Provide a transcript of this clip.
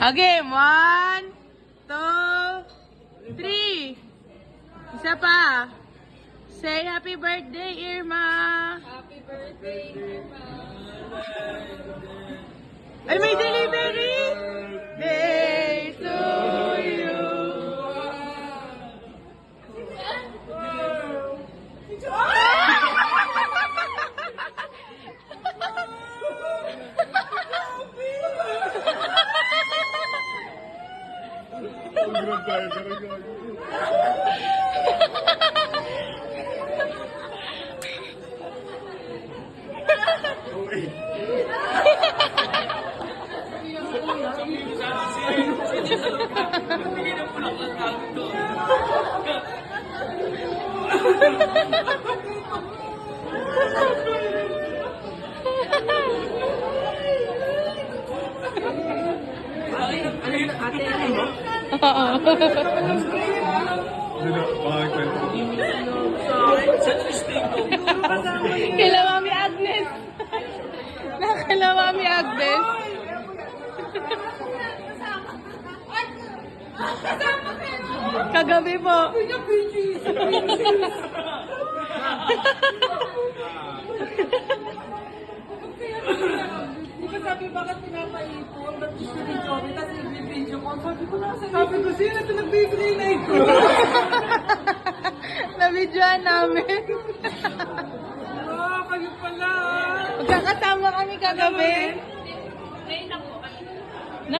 Okay, 1, 2, 3. Isa pa. Say happy birthday, Irma. Happy birthday, Irma. Ay, may delivery! Day to you. Kila Mami Agnes. Nakakala Mami Agnes. Kagabi po. Di ba sabi bakit pinapaipon? Ba't gusto ni Joey? Tapos i-video ko. Sabi ko, sino ito nagbibigay na ito? Nabidyoan namin. Ah, kayo pala. Magkakasama kami kagabi.